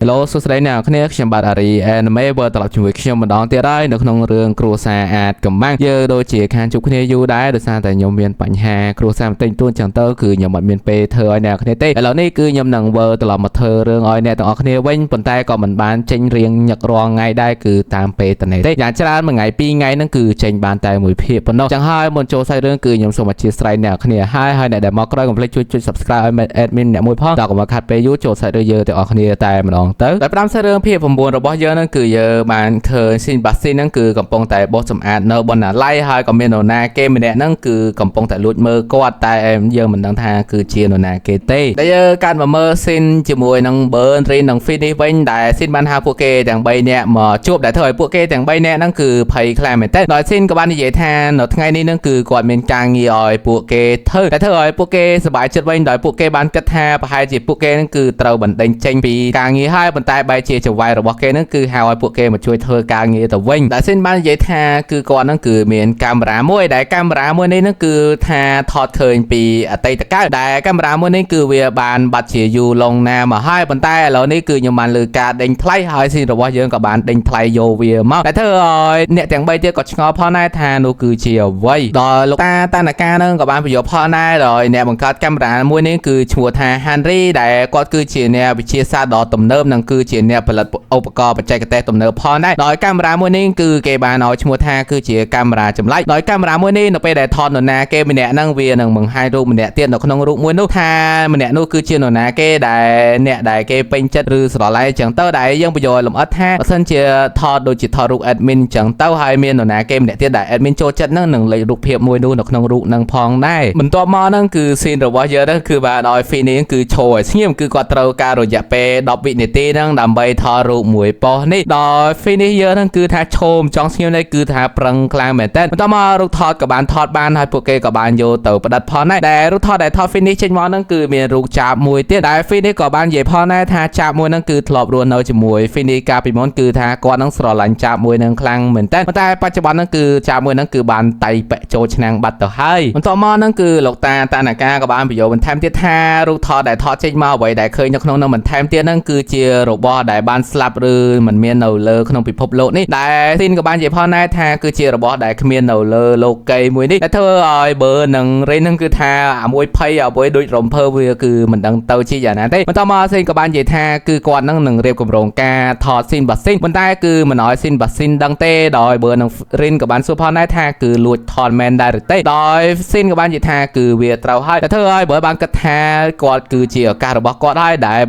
Hello សួស្តីអ្នកគ្នាខ្ញុំបាទអារី Anime បើត្រឡប់ជាមួយខ្ញុំម្ដងទៀតហើយនៅក្នុងរឿងគ្រួសារអាចកំបាំងយើងដូចជាខានជួបគ្នាយូរដែរដោយសារតែខ្ញុំមានបញ្ហាគ្រួសារបន្តិចតួចចឹងទៅគឺខ្ញុំអត់មានពេលធ្វើឲ្យអ្នកគ្នាទេឥឡូវនេះគឺខ្ញុំនឹងធ្វើត្រឡប់មកធ្វើរឿងឲ្យអ្នកទាំងអស់គ្នាវិញប៉ុន្តែក៏មិនបានចេញរៀងញឹករងថ្ងៃដែរគឺតាមពេលតនេះទេយ៉ាងច្រើនមួយថ្ងៃពីរថ្ងៃហ្នឹងគឺចេញបានតែមួយភាគប៉ុណ្ណោះចឹងហើយមុនចូលសាច់រឿងគឺខ្ញុំសូមអធិស្ឋានអ្នកគ្នាហើយអ្នកដែលមកក្រោយកុំភ្លេចជួយចុច Subscribe ឲ្យ admin អ្នកមួយផងតើកុំខាត់ពេលយូរចូលសាច់រឿងយើងទាំងអស់គ្នាតែម្ដងទៅតែ5សាច់រឿងភាគ9របស់យើងហ្នឹងគឺយើងបានឃើញស៊ីនបាស៊ីហ្នឹងគឺកំពុងតែបោះសម្អាតនៅបណ្ណាល័យហើយក៏មាននរណាគេម្នាក់ហ្នឹងគឺកំពុងតែលួចមើលគាត់តែយើងមិនដឹងថាគឺជានរណាគេទេតែយើងកាត់មកមើលស៊ីនជាមួយនឹង Burn Rin និង Finish វិញដែលស៊ីនបានហៅពួកគេទាំង3នាក់មកជួបដែលធ្វើឲ្យពួកគេទាំង3នាក់ហ្នឹងគឺភ័យខ្លាំងមែនតើដោយស៊ីនក៏បាននិយាយថានៅថ្ងៃនេះហ្នឹងគឺគាត់មានការងារឲ្យពួកគេធ្វើតែធ្វើឲ្យពួកគេសប្បាយចិត្តវិញដោយពួកគេបានគិតថាប្រហែលជាពួកគេហ្នឹងគឺត្រូវបណ្ដេញចេញពីការងារហើយប៉ុន្តែបែរជាចង្វាយរបស់គេហ្នឹងគឺហៅឲ្យពួកគេមកជួយធ្វើការងារទៅវិញដែលស៊ីនបាននិយាយថាគឺគាត់ហ្នឹងគឺមានកាមេរ៉ាមួយដែលកាមេរ៉ាមួយនេះហ្នឹងគឺថាថតឃើញពីអតីតកាលដែលកាមេរ៉ាមួយនេះគឺវាបានបាត់ជាយូរឡងណាមកហើយប៉ុន្តែឥឡូវនេះគឺខ្ញុំបានលើការដេញថ្លៃហើយស៊ីនរបស់យើងក៏បានដេញថ្លៃយកវាមកតែធ្វើឲ្យអ្នកទាំង3ទៀតក៏ឆ្ងល់ផងដែរថានោះគឺជាអ្វីដល់លោកតាតាណកាហ្នឹងក៏បានបញ្យល់ផងដែរដោយអ្នកបង្កើតកាមេរ៉ាមួយនេះគឺឈ្មោះថា Henry ដែលគាត់គឺជាអ្នកវិទ្យាសាស្ត្រដ៏ទំនើបនិងគឺជាអ្នកផលិតឧបករណ៍បច្ចេកទេសទំនើបផងដែរដោយកាមេរ៉ាមួយនេះគឺគេបានឲ្យឈ្មោះថាគឺជាកាមេរ៉ាចម្លែកដោយកាមេរ៉ាមួយនេះនៅពេលដែលថតនរណាគេម្នាក់ហ្នឹងវានឹងបង្ហាញរូបម្នាក់ទៀតនៅក្នុងរូបមួយនោះថាម្នាក់នោះគឺជានរណាគេដែលអ្នកដែលគេពេញចិត្តឬស្រឡាញ់អញ្ចឹងទៅដែលយើងបញ្យល់លម្អិតថាបើសិនជាថតដូចជាថតរូប admin អញ្ចឹងទៅហើយមាននរណាគេម្នាក់ទៀតដែល admin ចូលចិត្តហ្នឹងនឹងលេខរូបភាពមួយនោះនៅក្នុងរូបហ្នឹងផងដែរបន្ទាប់មកហ្នឹងគឺស៊ីនរបស់យើងហ្នឹងគឺបានឲ្យ Finish គឺឈរឲ្យស្ងៀមគឺគាត់ត្រូវការរយៈពេល10វិនាទីហ្នឹងដើម្បីថតរូបមួយប៉ុស្តិ៍នេះដោយ Finish យើងហ្នឹងគឺថាឈោមចង់ស្ងៀមនេះគឺថាប្រឹងខ្លាំងមែនតើបន្ទាប់មករូបថតក៏បានថតបានហើយពួកគេក៏បានយកទៅផ្ដិតផងដែរដែលរូបថតដែលថត Finish ចេញមកហ្នឹងគឺមានរូបចាបមួយទៀតដែល Finish ក៏បាននិយាយផងដែរថាចាបមួយហ្នឹងគឺធ្លាប់រស់នៅជាមួយ Finish កាលពីមុនគឺថាគាត់ហ្នឹងស្រឡាញ់ចាបមួយហ្នឹងខ្លាំងមែនតើប៉ុន្តែបច្ចុប្បន្នហ្នឹងគឺចាបមួយហ្នឹងគឺបានតៃពាក់ចូលឆ្នាំងបាត់ទៅហើយបន្ទាប់មកហ្នឹងគឺលោកតាតាណកាក៏បានបញ្យល់បន្ថែមទៀតថារូបថតដែលថតចេញមកអ្វីដែលឃើញនៅក្នុងហ្នឹងបន្ថែមទៀតហ្នឹងគឺជារបស់ដែលបានស្លាប់ឬមិនមាននៅលើក្នុងពិភពលោកនេះដែលស៊ីនក៏បាននិយាយផងដែរថាគឺជារបស់ដែលគ្មាននៅលើលោកីមួយនេះដែលធ្វើឲ្យបើនឹងរេនហ្នឹងគឺថាអាមួយភ័យអ្វីដូចរំភើវាគឺមិនដឹងទៅជាយ៉ាងណាទេបន្ទាប់មកស៊ីនក៏បាននិយាយថាគឺគាត់ហ្នឹងនឹងរៀបកម្រងការថតស៊ីនបាស៊ីនប៉ុន្តែគឺមិនឲ្យស៊ីនបាស៊ីនដឹងទេដោយបើនឹងរិនក៏បានសួរផងដែរថាគឺលួចថតមែនដែរឬទេដោយស៊ីនក៏បាននិយាយថាគឺវាត្រូវហើយតែធ្វើឲ្យបើបានគិតថាគាត់គឺជាឱកាសរបស់គាត់ហើយដែល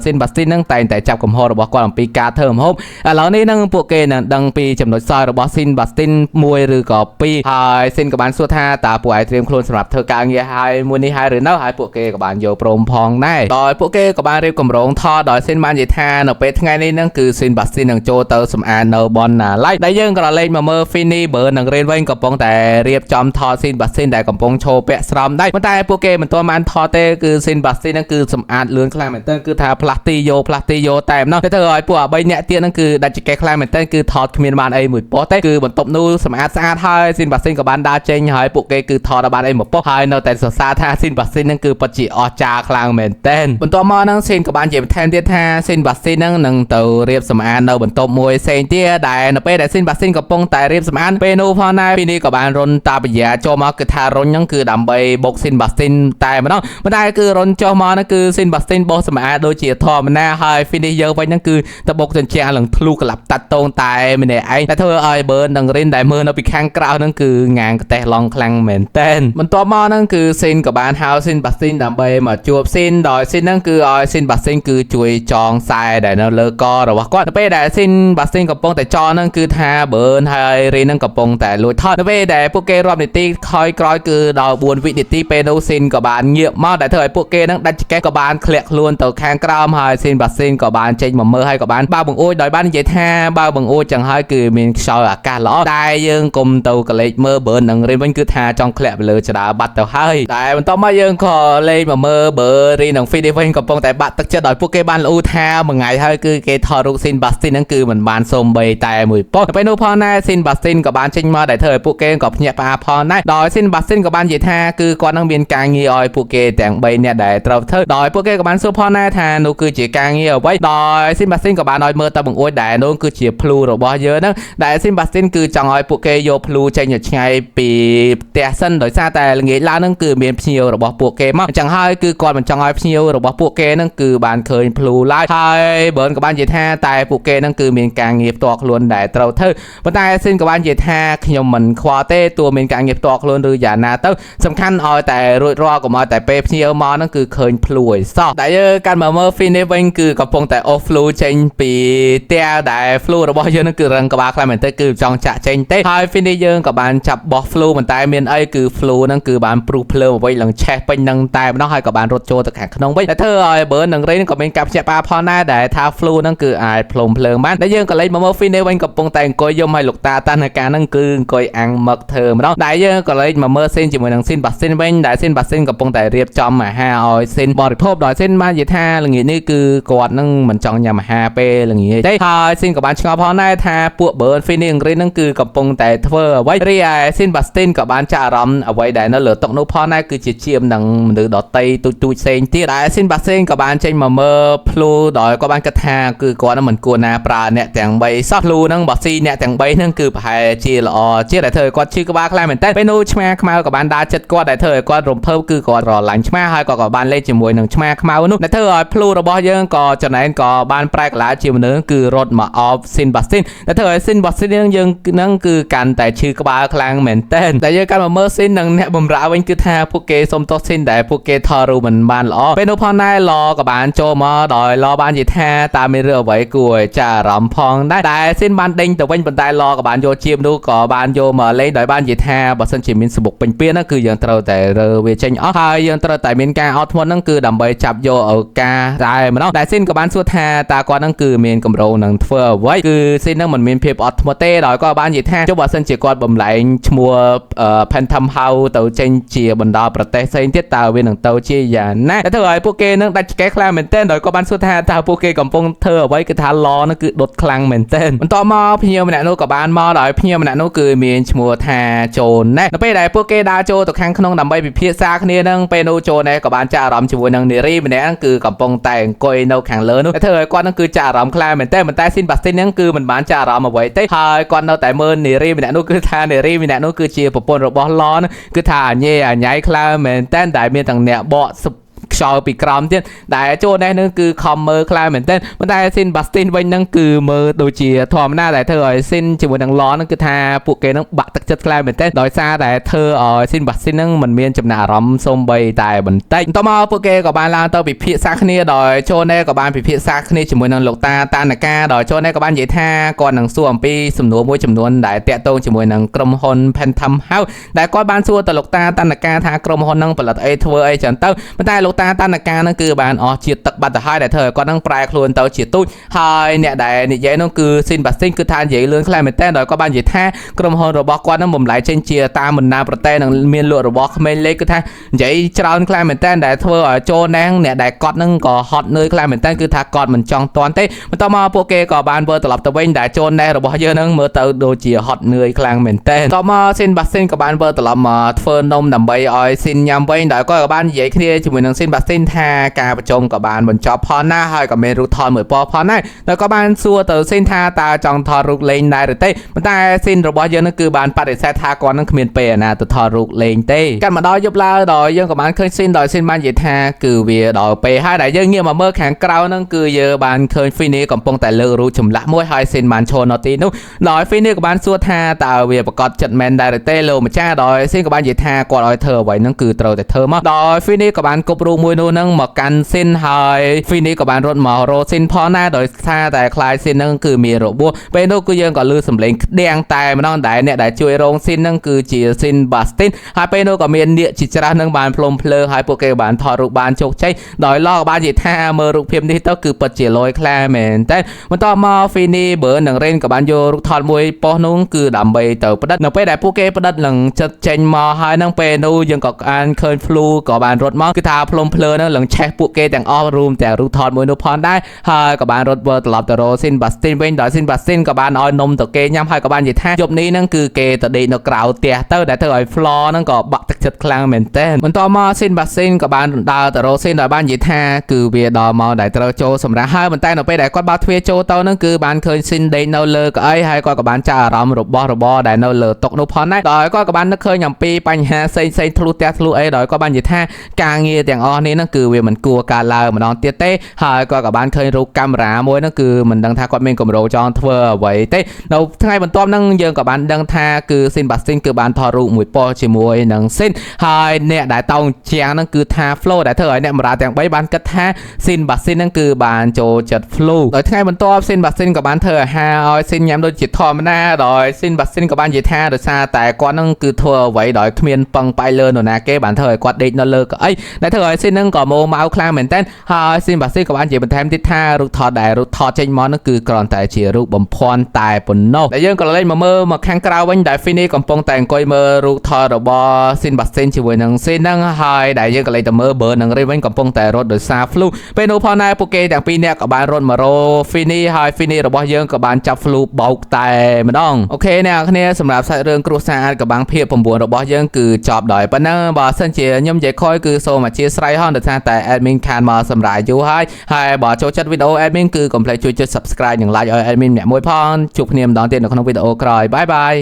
ស៊ីនបាស៊ីនហ្នឹងតែងតែចាប់កំហុសរបស់គាត់អំពីការធ្វើម្ហូបឥឡូវនេះហ្នឹងពួកគេនឹងដឹងពីចំណុចខ្សោយរបស់ស៊ីនបាស៊ីនមួយឬក៏ពីរហើយស៊ីនក៏បានសួរថាតើពួកឯងត្រៀមខ្លួនសម្រាប់ធ្វើការងារហើយមួយនេះហើយឬនៅហើយពួកគេក៏បានយកព្រមផងដែរដោយពួកគេក៏បានរៀបកម្រងថតដោយស៊ីនបាននិយាយថានៅពេលថ្ងៃនេះហ្នឹងគឺស៊ីនបាស៊ីននឹងចូលទៅសម្អាតនៅបណ្ណាល័យដែលយើងក៏លេងមកមើល Finish បើនឹងរេនវិញកំពុងតែរៀបចំថតស៊ីនបាស៊ីនដែលកំពុងឈរពាក់ស្រោមដៃប៉ុន្តែពួកគេមិនទាន់បានថតទេគឺស៊ីនបាស៊ីនហ្នឹងគឺសម្អាតលឿនខ្លាំងមែនទែនគឺថាផ្លាស់ទីយកតែម្ដងទៅធ្វើឲ្យពួកអា3នាក់ទៀតហ្នឹងគឺដាច់ចកេះខ្លាំងមែនទែនគឺថតគ្មានបានអីមួយប៉ុស្តិ៍ទេគឺបន្ទប់នោះសម្អាតស្អាតហើយស៊ីនបាស៊ីនក៏បានដើរចេញហើយពួកគេគឺថតបានអីមួយប៉ុស្តិ៍ហើយនៅតែសរសើរថាស៊ីនបាស៊ីនហ្នឹងគឺពិតជាអស្ចារ្យខ្លាំងមែនទែនបន្ទាប់មកហ្នឹងស៊ីនក៏បាននិយាយបន្ថែមទៀតថាស៊ីនបាស៊ីនហ្នឹងនឹងទៅរៀបសម្អាតនៅបន្ទប់មួយផ្សេងទៀតដែលនៅពេលដែលស៊ីនបាស៊ីនកំពុងតែរៀបសម្អាតពេលនោះផងដែរពីនេះក៏បានរុនតាបញ្ញាចូលមកគឺថារុនហ្នឹងគឺដើម្បីបុកស៊ីនបាស៊ីនតែម្ដងប៉ុន្តែគឺរុនចុះមកហ្នឹងគឺស៊ីនបាស៊ីនបោះសម្អាតដូចជាធម្មតាហើយ Finish យើងវិញហ្នឹងគឺទៅបុកចិញ្ចាំងឡើងធ្លុះក្លាប់តាត់តូនតែម្នាក់ឯងតែធ្វើឲ្យបើនឹងរិនដែលមើលនៅពីខាងក្រៅហ្នឹងគឺងាងកតេះឡងខ្លាំងមែនតើបន្ទាប់មកហ្នឹងគឺស៊ីនក៏បានហៅស៊ីនបាស៊ីនដើម្បីមកជួបស៊ីនដោយស៊ីនហ្នឹងគឺឲ្យស៊ីនបាស៊ីនគឺជួយចងខ្សែដែលនៅលើករបស់គាត់នៅពេលដែលស៊ីនបាស៊ីនកំពុងតែចងហ្នឹងគឺថាបើហើយរិនហ្នឹងកំពុងតែលួចថតនៅពេលដែលពួកគេរាប់នាទីក្រោយគឺដល់4វិនាទីពេលនោះស៊ីនក៏បានងាកមកដែលធ្វើឲ្យពួកគេហ្នឹងដាច់ចកេះក៏បានធ្លាក់ខ្លួនទៅខាងក្រោមហើយស៊ីនបាស៊ីនក៏បានចេញមកមើលហើយក៏បានបើបង្អួចដោយបាននិយាយថាបើបង្អួចចឹងហើយគឺមានខ្យល់អាកាសល្អតែយើងកុំទៅកលេចមើលបើនឹងរៀនវិញគឺថាចង់ធ្លាក់ទៅលើចដាបាត់ទៅហើយតែបន្ទាប់មកយើងក៏លេងមកមើលបើរីនឹង Finish វិញកំពុងតែបាក់ទឹកចិត្តដោយពួកគេបានលូថាមួយថ្ងៃហើយគឺគេថតរូបស៊ីនបាស៊ីនហ្នឹងគឺមិនបានសូម្បីតែមួយប៉ុស្តិ៍ពេលនោះផងដែរស៊ីនបាស៊ីនក៏បានចេញមកដែលធ្វើឲ្យពួកគេក៏ភ្ញាក់ផ្អើលផងដែរដោយស៊ីនបាស៊ីនក៏បាននិយាយថាគឺគាត់នឹងមានការងារឲ្យពួកគេទាំង3នាក់ដែលត្រូវធ្វើដោយពួកគេក៏បានសួរផងដែរថានោះគឺជាការ ងារអ្វីដោយស៊ីនបាស្ទីនក៏បានឲ្យមើលទៅបង្អួចដែរនោះគឺជាភ្លូរបស់យើងហ្នឹងដែលស៊ីនបាស្ទីនគឺចង់ឲ្យពួកគេយកភ្លូចេញឲ្យឆ្ងាយពីផ្ទះសិនដោយសារតែល្ងាចឡើងហ្នឹងគឺមានភ្ញៀវរបស់ពួកគេមកអញ្ចឹងហើយគឺគាត់មិនចង់ឲ្យភ្ញៀវរបស់ពួកគេហ្នឹងគឺបានឃើញភ្លូឡើយហើយបើក៏បាននិយាយថាតែពួកគេហ្នឹងគឺមានការងារផ្ទាល់ខ្លួនដែលត្រូវធ្វើប៉ុន្តែស៊ីនក៏បាននិយាយថាខ្ញុំមិនខ្វល់ទេទោះមានការងារផ្ទាល់ខ្លួនឬយ៉ាងណាទៅសំខាន់ឲ្យតែរួចរាល់កុំឲ្យតែពេលភ្ញៀវមកហ្នឹងគឺឃើញភ្លូឲ្យសោះតែយើងកាន់មកមើល Phoenix វិញគឺកំពុងតែអូសភ្លូចេញពីផ្ទះដែលភ្លូរបស់យើងហ្នឹងគឺរឹងក្បាលខ្លាំងមែនទេគឺចង់ចាក់ចេញទេហើយ Phoenix យើងក៏បានចាប់បោះភ្លូប៉ុន្តែមានអីគឺភ្លូហ្នឹងគឺបានព្រុសភ្លើងអ្វីឡើងឆេះពេញនឹងតែម្ដងហើយក៏បានរត់ចូលទៅខាងក្នុងវិញតែធ្វើឲ្យបើនឹងរេនក៏មានការភ្ញាក់ផ្អើលផងដែរដែលថា flu ហ្នឹងគឺអាចផ្លុំភ្លើងបានតែយើងក៏លេចមកមើល Phoenix វិញកំពុងតែអង្គុយយំឲ្យលោកតាតានការហ្នឹងគឺអង្គុយអាំងមឹកធ្វើម្ដងដែលយើងក៏លេចមកមើលស៊ីនជាមួយនឹងស៊ីនបាស្ទីនវិញដែលស៊ីនបាស្ទីនកំពុងតែរៀបចំអាហារឲ្យស៊ីនបរិភោគដោយស៊ីនបាននិយាយថាល្ងាចនេះគឺគាត់នឹងមិនចង់ញ៉ាំអាហារពេលល្ងាចទេហើយស៊ីនក៏បានឆ្ងល់ផងដែរថាពួកបើ Phoenix រេនហ្នឹងគឺកំពុងតែធ្វើអ្វីរីឯស៊ីនបាស្ទីនក៏បានចាក់អារម្មណ៍អ្វីដែលនៅលើតុនោះផងដែរគឺជាជាមនឹងមនុស្សដតីទូចផ្សេងទៀតដែលស៊ីនបាស្ទីនក៏បានចេញមកមើលភ្លូដោយក៏បានគិតថាគឺគាត់នឹងមិនគួរណាប្រើអ្នកទាំង3សោះភ្លូហ្នឹងបើស៊ីអ្នកទាំង3ហ្នឹងគឺប្រហែលជាល្អជាដែលធ្វើឲ្យគាត់ឈឺក្បាលខ្លាំងមែនតើពេលនោះឆ្មាខ្មៅក៏បានដើរចិត្តគាត់ដែលធ្វើឲ្យគាត់រំភើបគឺគាត់រលាញ់ឆ្មាហើយក៏បានលេងជាមួយនឹងឆ្មាខ្មៅនោះដែលធ្វើឲ្យភ្លូរបស់យើងក៏ចំណែនក៏បានប្រែក្លាយជាមនុស្សគឺរត់មកអបស៊ីនបាស្ទីនដែលធ្វើឲ្យស៊ីនបាស្ទីនយើងហ្នឹងគឺកាន់តែឈឺក្បាលខ្លាំងមែនតើតែយើងកាន់មកមើលស៊ីននឹងអ្នកបំរើវិញគឺថាពួកគេសុំទោសស៊ីនដែលពួកគេថតរូបមិនបានល្អពេលនោះផងដែរឡក៏បានចូលមកដោយឡបាននិយាយថាតើមានរឿងអ្វីគួរឲ្យចាអារម្មណ៍ផងដែរតែស៊ីនបានដេញទៅវិញប៉ុន្តែឡក៏បានយកជាមនោះក៏បានយកមកលេងដោយបាននិយាយថាបើសិនជាមានសបុកពេញពៀនហ្នឹងគឺយើងត្រូវតែរើវាចេញអស់ហើយយើងត្រូវតែមានការអត់ធ្មត់ហ្នឹងគឺដើម្បីចាប់យកឱកាសតែម្ដងតែស៊ីនក៏បានសួរថាតើគាត់ហ្នឹងគឺមានកម្រោងនឹងធ្វើអ្វីគឺស៊ីនហ្នឹងមិនមានភាពអត់ធ្មត់ទេដោយក៏បាននិយាយថាចុះបើសិនជាគាត់បំលែងឈ្មោះ Phantom House ទៅចេញជាបណ្ដាប្រទេសផ្សេងទៀតតើវានឹងទៅជាយ៉ាងណាតែធ្វើឲ្យពួកគេនឹងដាច់ឆ្កែខ្លាំងមែនទែនដោយក៏បានសួរថាតើពួកគេកំពុងធ្វើអ្វីគឺថាឡនោះគឺដុតខ្លាំងមែនទែនបន្ទាប់មកភ្ញៀវម្នាក់នោះក៏បានមកដោយភ្ញៀវម្នាក់នោះគឺមានឈ្មោះថាចូណេសនៅពេលដែលពួកគេដើរចូលទៅខាងក្នុងដើម្បីពិភាក្សាគ្នានឹងពេលនោះចូណេសក៏បានចាក់អារម្មណ៍ជាមួយនឹងនារីម្នាក់ហ្នឹងគឺកំពុងតែអង្គុយនៅខាងលើនោះតែធ្វើឲ្យគាត់នឹងគឺចាក់អារម្មណ៍ខ្លាំងមែនទែនប៉ុន្តែស៊ីនបាស្ទីនហ្នឹងគឺមិនបានចាក់អារម្មណ៍អ្វីទេហើយគាត់នៅតែមើលនារីម្នាក់នោះគឺថានារីម្នាក់នោះគឺជាប្រពន្ធរបស់ឡនគឺថាអញេអញៃខ្លាំងមែនទែនដែលមានទាំងអ្នកបកខ្យល់ពីក្រោមទៀតដែលចូលនេះនឹងគឺខំមើលខ្លាំងមែនទែនប៉ុន្តែស៊ីនបាស្ទីនវិញហ្នឹងគឺមើលដូចជាធម្មតាដែលធ្វើឲ្យស៊ីនជាមួយនឹងឡនហ្នឹងគឺថាពួកគេហ្នឹងបាក់ទឹកចិត្តខ្លាំងមែនទែនដោយសារតែធ្វើឲ្យស៊ីនបាស្ទីនហ្នឹងមិនមានចំណាប់អារម្មណ៍សូម្បីតែបន្តិចបន្ទាប់មកពួកគេក៏បានឡើងទៅពិភាក្សាគ្នាដោយចូលនេះក៏បានពិភាក្សាគ្នាជាមួយនឹងលោកតាតានកាដោយចូលនេះក៏បាននិយាយថាគាត់នឹងសួរអំពីសំណួរមួយចំនួនដែលតាក់ទងជាមួយនឹងក្រុមហ៊ុន Phantom House ដែលគាត់បានសួរទៅលោកតាតានកាថាក្រុមហ៊ុនហ្នឹងផលិតអីធ្វើអីចឹងទៅប៉ុន្តែលោកតាតានកាហ្នឹងគឺបានអស់ជាតិទឹកបាត់ទៅហើយដែលធ្វើឲ្យគាត់ហ្នឹងប្រែខ្លួនទៅជាទូចហើយអ្នកដែលនិយាយនោះគឺស៊ីនបាស្ទីនគឺថានិយាយលឿនខ្លាំងមែនតើដោយគាត់បាននិយាយថាក្រុមហ៊ុនរបស់គាត់ហ្នឹងបំលែងចេញជាតាមបណ្ដាប្រទេសនឹងមានលក់របស់ក្មេងលេខគឺថានិយាយច្រើនខ្លាំងមែនតើដែលធ្វើឲ្យចូលណាំងអ្នកដែលគាត់ហ្នឹងក៏ហត់នឿយខ្លាំងមែនតើគឺថាគាត់មិនចង់តាន់ទេបន្ទាប់មកពួកគេក៏បានធ្វើត្រឡប់ទៅវិញដែលចូលណេះរបស់យើងហ្នឹងមើលទៅដូចជាហត់នឿយខ្លាំងមែនតើបន្ទាប់មកស៊ីនបាស្ទីនក៏បានធ្វើត្រឡប់មកធ្វើនំដើម្បីឲ្យស៊ីនញ៉ាំវិញដោយគាត់ក៏បាននិយាយគ្នាជាមួយនឹងស៊ីនបាស្ទីនថាការប្រជុំក៏បានបញ្ចប់ផងណាហើយក៏មានរូបថតមួយពណ៌ផងដែរហើយក៏បានសួរទៅស៊ីនថាតើចង់ថតរូបលេងដែរឬទេប៉ុន្តែស៊ីនរបស់យើងនឹងគឺបានបដិសេធថាគាត់នឹងគ្មានពេលណាទៅថតរូបលេងទេកាត់មកដល់យប់ឡើងដល់យើងក៏បានឃើញស៊ីនដោយស៊ីនបាននិយាយថាគឺវាដល់ពេលហើយដែលយើងងាកមកមើលខាងក្រៅហ្នឹងគឺយើងបានឃើញ Phoenix កំពុងតែលើករូបចម្លាក់មួយហើយស៊ីនបានឈរនៅទីនោះដោយ Phoenix ក៏បានសួរថាតើវាប្រកាសចិត្តមែនដែរឬទេលោកម្ចាស់ដោយស៊ីនក៏បាននិយាយថាគាត់ឲ្យធ្វើអ្វីហ្នឹងគឺត្រូវតែធ្វើមកដោយ Phoenix ក៏បានគប់រូបមួយនោះហ្នឹងមកកាន់ស៊ីនហើយ Phoenix ក៏បានរត់មករកស៊ីនផងដែរដោយសារតែខ្លាយស៊ីនហ្នឹងគឺមានរបួសពេលនោះគឺយើងក៏លឺសំឡេងក្តៀងតែម្ដងដែលអ្នកដែលជួយរងស៊ីនហ្នឹងគឺជាស៊ីនបាស្ទីនហើយពេលនោះក៏មាននាគជាច្រើនហ្នឹងបានផ្លុំភ្លើងហើយពួកគេបានថតរូបបានជោគជ័យដោយឡក៏បាននិយាយថាមើលរូបភាពនេះទៅគឺពិតជាលយខ្លាមែនតែបន្ទាប់មក Phoenix បើនឹងរ៉េនក៏បានយករូបថតមួយប៉ុស្តិ៍នោះគឺដើម្បីទៅផ្ដិតនៅពេលដែលពួកគេផ្ដិតនឹងចិត្តចេញមកហើយហ្នឹងពេលនោះយើងក៏អានឃើញ Flu ក៏បានរត់មកគឺថាផ្លុំ ភ្លើនឹងឡើងឆេះពួកគេទាំងអស់រួមទាំងរូបថតមួយនោះផងដែរហើយក៏បានរត់វើត្រឡប់ទៅរកស៊ីនបាស្ទីនវិញដោយស៊ីនបាស្ទីនក៏បានឲ្យនំទៅគេញ៉ាំហើយក៏បាននិយាយថាយប់នេះហ្នឹងគឺគេទៅដេកនៅក្រៅផ្ទះទៅដែលធ្វើឲ្យ Floor ហ្នឹងក៏បាក់ទឹកចិត្តខ្លាំងមែនទែនបន្ទាប់មកស៊ីនបាស្ទីនក៏បានដើរទៅរកស៊ីនដោយបាននិយាយថាគឺវាដល់មកដែលត្រូវចូលសម្រាប់ហើយប៉ុន្តែនៅពេលដែលគាត់បើកទ្វារចូលទៅហ្នឹងគឺបានឃើញស៊ីនដេកនៅលើកៅអីហើយគាត់ក៏បានចាប់អារម្មណ៍របស់របរដែលនៅលើតុនោះផងដែរដោយគាត់ក៏បាននឹកឃើញអំពីបញ្ហាផ្សេងៗធ្លុះផ្ទះធ្លុះអីដោយគាត់បាននិយាយថាការងារទាំងអស់នេះហ្នឹងគឺវាមិនគួរការឡើងម្ដងទៀតទេហើយគាត់ក៏បានឃើញរូបកាមេរ៉ាមួយហ្នឹងគឺមិនដឹងថាគាត់មានគម្រោងចង់ធ្វើអ្វីទេនៅថ្ងៃបន្ទាប់ហ្នឹងយើងក៏បានដឹងថាគឺស៊ីនបាស្ទីនគឺបានថតរូបមួយប៉ុស្តិ៍ជាមួយនឹងស៊ីនហើយអ្នកដែលតោងជាងហ្នឹងគឺថា Flow ដែលធ្វើឲ្យអ្នកបម្រើទាំង3បានគិតថាស៊ីនបាស្ទីនហ្នឹងគឺបានចូលចិត្ត Flow ដោយថ្ងៃបន្ទាប់ស៊ីនបាស្ទីនក៏បានធ្វើអាហារឲ្យស៊ីនញ៉ាំដូចជាធម្មតាដោយស៊ីនបាស្ទីនក៏បាននិយាយថាដោយសារតែគាត់ហ្នឹងគឺធ្វើអ្វីដោយគ្មានពឹងផ្អែកលើនរណាគេបានធ្វើឲ្យគាត់ដេកនៅលើកៅអីដែលធ្វើឲ្យស៊ីនហ្នឹងក៏ម៉ូម៉ៅខ្លាំងមែនតើហើយស៊ីនបាស្ទីនក៏បាននិយាយបន្ថែមទៀតថារូបថតដែលរូបថតចេញមកហ្នឹងគឺគ្រាន់តែជារូបបំភាន់តែប៉ុណ្ណោះដែលយើងក៏លេចមកមើលមកខាងក្រៅវិញដែល Finny កំពុងតែអង្គុយមើលរូបថតរបស់ស៊ីនបាស្ទីនជាមួយនឹងស៊ីនហ្នឹងហើយដែលយើងក៏លេចទៅមើល Bird និង Ray វិញកំពុងតែរត់ដោយសារ Flu ពេលនោះផងដែរពួកគេទាំងពីរនាក់ក៏បានរត់មករក Finny ហើយ Finny របស់យើងក៏បានចាប់ Flu បោកតែម្ដងអូខេអ្នកនរគ្នាសម្រាប់សាច់រឿងគ្រួសារអាចកបាំងភាព9របស់យើងគឺចប់ដោយប៉ុណ្ណឹងបើសិនជាខ្ញុំនិយាយខ້ອຍគឺសូមអធិស្ឋានហោះដោយសារតែ admin ខានមកសម្រាប់យូរហើយបើចូលចិត្តវីដេអូ admin គឺកុំភ្លេចជួយចុច subscribe និង like ឲ្យ admin អ្នកមួយផងជួបគ្នាម្ដងទៀតនៅក្នុងវីដេអូក្រោយបាយបាយ